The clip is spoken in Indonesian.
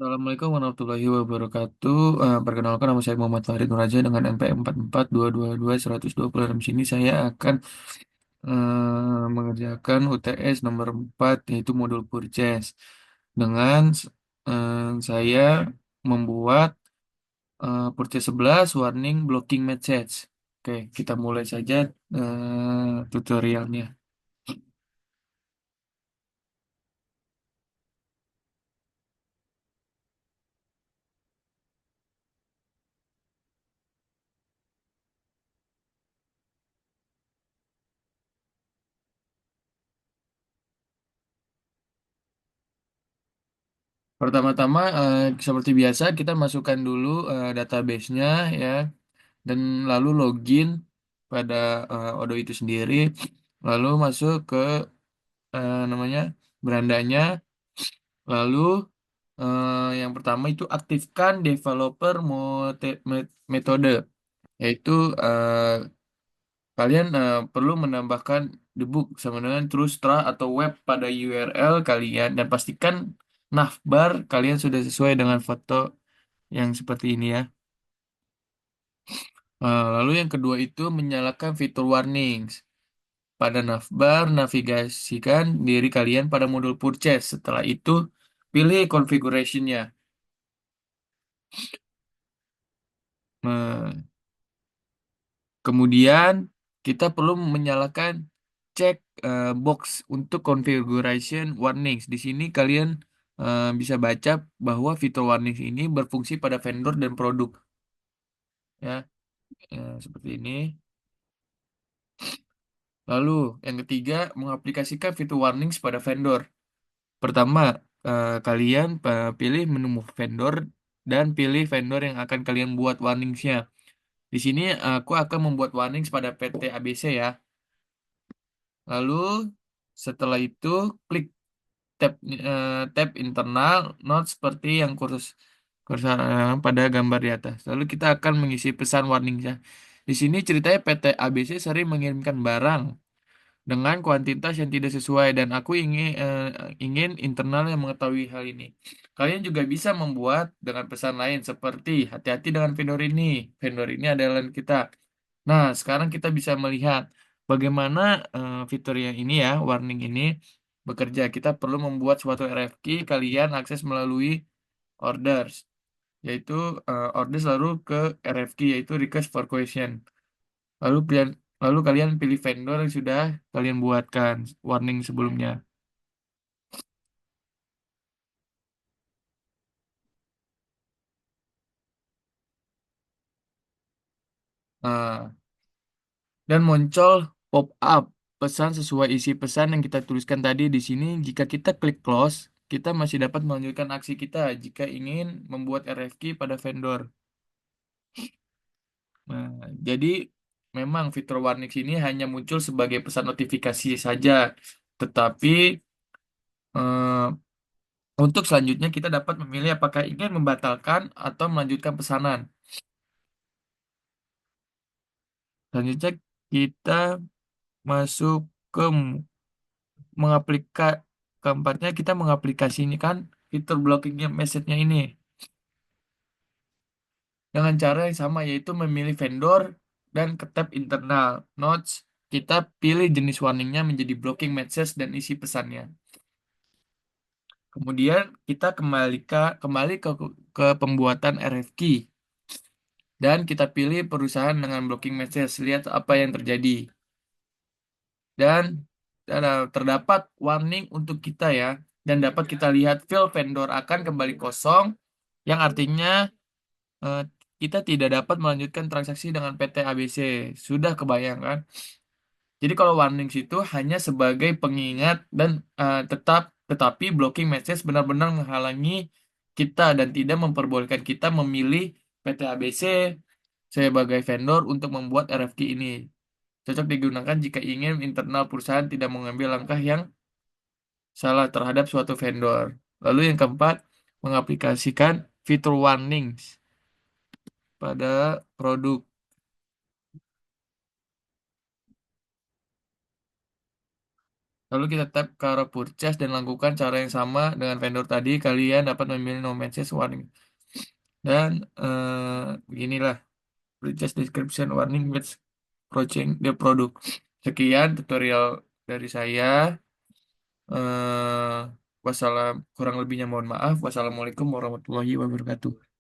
Assalamualaikum warahmatullahi wabarakatuh. Perkenalkan nama saya Muhammad Farid Nuraja dengan NPM 44222 Di sini saya akan mengerjakan UTS nomor 4 yaitu modul purchase dengan saya membuat purchase 11 warning blocking message. Oke, kita mulai saja tutorialnya. Pertama-tama seperti biasa kita masukkan dulu database-nya ya dan lalu login pada Odoo itu sendiri, lalu masuk ke namanya berandanya, lalu yang pertama itu aktifkan developer metode, yaitu kalian perlu menambahkan debug sama dengan true string atau web pada URL kalian dan pastikan navbar kalian sudah sesuai dengan foto yang seperti ini ya. Lalu yang kedua itu menyalakan fitur warnings. Pada navbar, navigasikan diri kalian pada modul purchase. Setelah itu, pilih configuration-nya. Nah, kemudian, kita perlu menyalakan cek box untuk configuration warnings. Di sini kalian bisa baca bahwa fitur warnings ini berfungsi pada vendor dan produk. Ya, seperti ini. Lalu, yang ketiga, mengaplikasikan fitur warnings pada vendor. Pertama, kalian pilih menu vendor dan pilih vendor yang akan kalian buat warningsnya. Di sini aku akan membuat warnings pada PT ABC ya. Lalu setelah itu klik tab internal note seperti yang kursus pada gambar di atas. Lalu kita akan mengisi pesan warningnya. Di sini ceritanya PT ABC sering mengirimkan barang dengan kuantitas yang tidak sesuai dan aku ingin internal yang mengetahui hal ini. Kalian juga bisa membuat dengan pesan lain seperti hati-hati dengan vendor ini. Vendor ini adalah kita. Nah, sekarang kita bisa melihat bagaimana fitur yang ini ya, warning ini bekerja. Kita perlu membuat suatu RFQ, kalian akses melalui orders, yaitu orders lalu ke RFQ yaitu request for question. Lalu pilihan, lalu kalian pilih vendor yang sudah kalian buatkan warning sebelumnya. Nah, dan muncul pop-up pesan sesuai isi pesan yang kita tuliskan tadi di sini. Jika kita klik close, kita masih dapat melanjutkan aksi kita jika ingin membuat RFQ pada vendor. Nah, jadi memang fitur warning ini hanya muncul sebagai pesan notifikasi saja, tetapi eh, untuk selanjutnya kita dapat memilih apakah ingin membatalkan atau melanjutkan pesanan. Selanjutnya kita masuk ke keempatnya kita mengaplikasikan fitur blockingnya message-nya ini dengan cara yang sama yaitu memilih vendor dan ke tab internal notes kita pilih jenis warningnya menjadi blocking message dan isi pesannya. Kemudian kita kembali ke pembuatan RFQ dan kita pilih perusahaan dengan blocking message. Lihat apa yang terjadi. Dan terdapat warning untuk kita ya. Dan dapat kita lihat file vendor akan kembali kosong, yang artinya eh, kita tidak dapat melanjutkan transaksi dengan PT ABC. Sudah kebayang kan? Jadi kalau warnings itu hanya sebagai pengingat dan tetapi blocking message benar-benar menghalangi kita dan tidak memperbolehkan kita memilih PT ABC sebagai vendor untuk membuat RFQ ini. Cocok digunakan jika ingin internal perusahaan tidak mengambil langkah yang salah terhadap suatu vendor. Lalu yang keempat, mengaplikasikan fitur warnings pada produk. Lalu kita tap ke arah purchase dan lakukan cara yang sama dengan vendor tadi. Kalian dapat memilih no message warning. Dan beginilah purchase description warning with approaching the product. Sekian tutorial dari saya. Wassalam, kurang lebihnya mohon maaf. Wassalamualaikum warahmatullahi wabarakatuh.